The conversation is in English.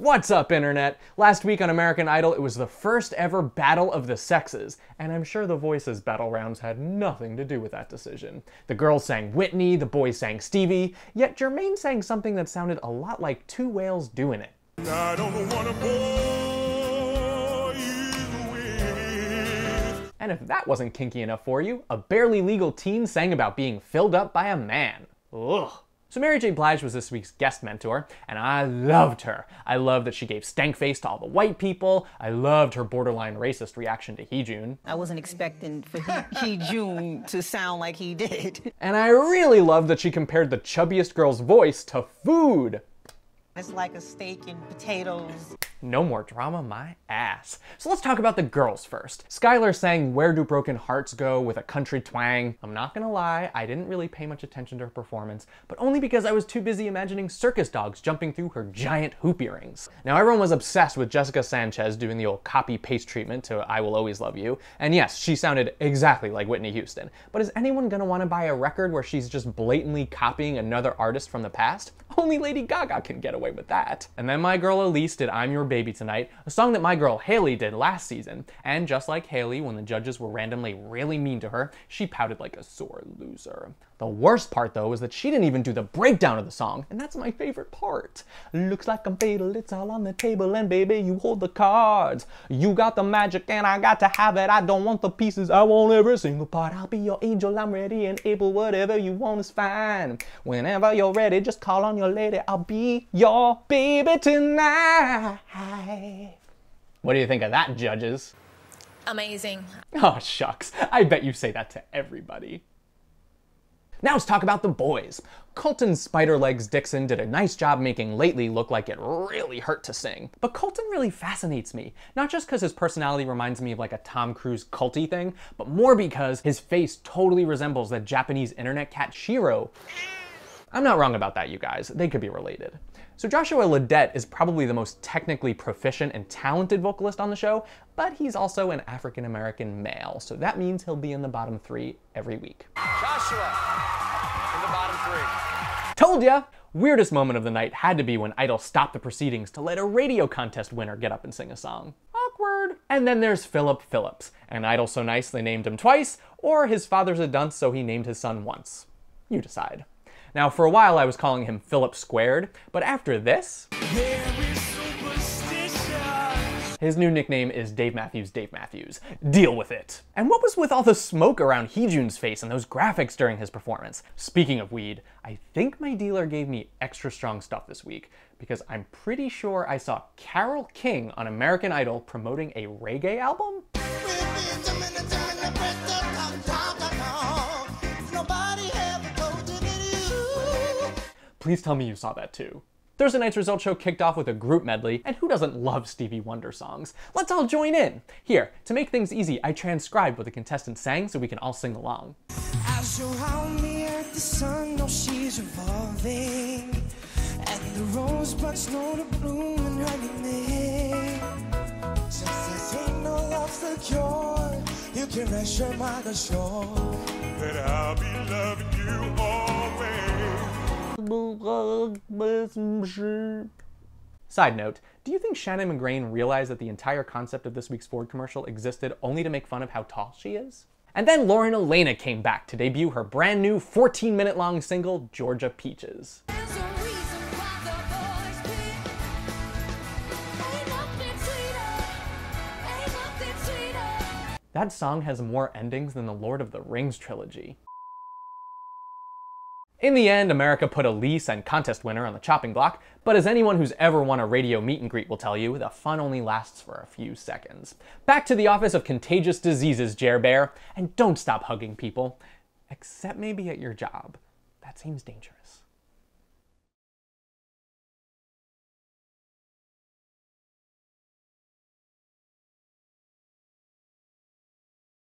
What's up, Internet? Last week on American Idol, it was the first ever battle of the sexes, and I'm sure the Voices battle rounds had nothing to do with that decision. The girls sang Whitney, the boys sang Stevie, yet Jermaine sang something that sounded a lot like two whales doing it. I don't wanna bore you with. And if that wasn't kinky enough for you, a barely legal teen sang about being filled up by a man. Ugh. So Mary J. Blige was this week's guest mentor, and I loved her. I loved that she gave stank face to all the white people. I loved her borderline racist reaction to Heejun. I wasn't expecting for Heejun to sound like he did. And I really loved that she compared the chubbiest girl's voice to food. It's like a steak and potatoes. No more drama, my ass. So let's talk about the girls first. Skylar sang Where Do Broken Hearts Go with a country twang. I'm not gonna lie, I didn't really pay much attention to her performance, but only because I was too busy imagining circus dogs jumping through her giant hoop earrings. Now everyone was obsessed with Jessica Sanchez doing the old copy-paste treatment to I Will Always Love You, and yes, she sounded exactly like Whitney Houston. But is anyone gonna wanna buy a record where she's just blatantly copying another artist from the past? Only Lady Gaga can get away with that. And then my girl Elise did I'm Your Baby Tonight, a song that my girl Haley did last season. And just like Haley, when the judges were randomly really mean to her, she pouted like a sore loser. The worst part though is that she didn't even do the breakdown of the song, and that's my favorite part. Looks like I'm fatal, it's all on the table, and baby, you hold the cards. You got the magic and I got to have it. I don't want the pieces, I want every single part. I'll be your angel, I'm ready and able, whatever you want is fine. Whenever you're ready, just call on your lady, I'll be your baby tonight. What do you think of that, judges? Amazing. Oh, shucks. I bet you say that to everybody. Now let's talk about the boys. Colton Spiderlegs Dixon did a nice job making Lately look like it really hurt to sing. But Colton really fascinates me, not just because his personality reminds me of like a Tom Cruise culty thing, but more because his face totally resembles that Japanese internet cat Shiro. I'm not wrong about that, you guys. They could be related. So Joshua Ledet is probably the most technically proficient and talented vocalist on the show, but he's also an African-American male, so that means he'll be in the bottom 3 every week. Joshua, in the bottom 3. Told ya! Weirdest moment of the night had to be when Idol stopped the proceedings to let a radio contest winner get up and sing a song. Awkward. And then there's Philip Phillips, an Idol so nice they named him twice, or his father's a dunce so he named his son once. You decide. Now, for a while I was calling him Philip Squared, but after this, his new nickname is Dave Matthews Dave Matthews. Deal with it. And what was with all the smoke around Heejun's face and those graphics during his performance? Speaking of weed, I think my dealer gave me extra strong stuff this week, because I'm pretty sure I saw Carole King on American Idol promoting a reggae album? Please tell me you saw that too. Thursday night's result show kicked off with a group medley, and who doesn't love Stevie Wonder songs? Let's all join in. Here, to make things easy, I transcribed what the contestants sang so we can all sing along. As you're around the earth, the sun knows she's revolving, and the rosebuds know to bloom in her name. Just as ain't no love's the cure, you can rest your mind assured that I'll be loving you always. Side note, do you think Shannon McGrain realized that the entire concept of this week's Ford commercial existed only to make fun of how tall she is? And then Lauren Elena came back to debut her brand new 14-minute long single, Georgia Peaches. That song has more endings than the Lord of the Rings trilogy. In the end, America put Elise and contest winner on the chopping block, but as anyone who's ever won a radio meet and greet will tell you, the fun only lasts for a few seconds. Back to the Office of Contagious Diseases, Jer Bear, and don't stop hugging people. Except maybe at your job. That seems dangerous.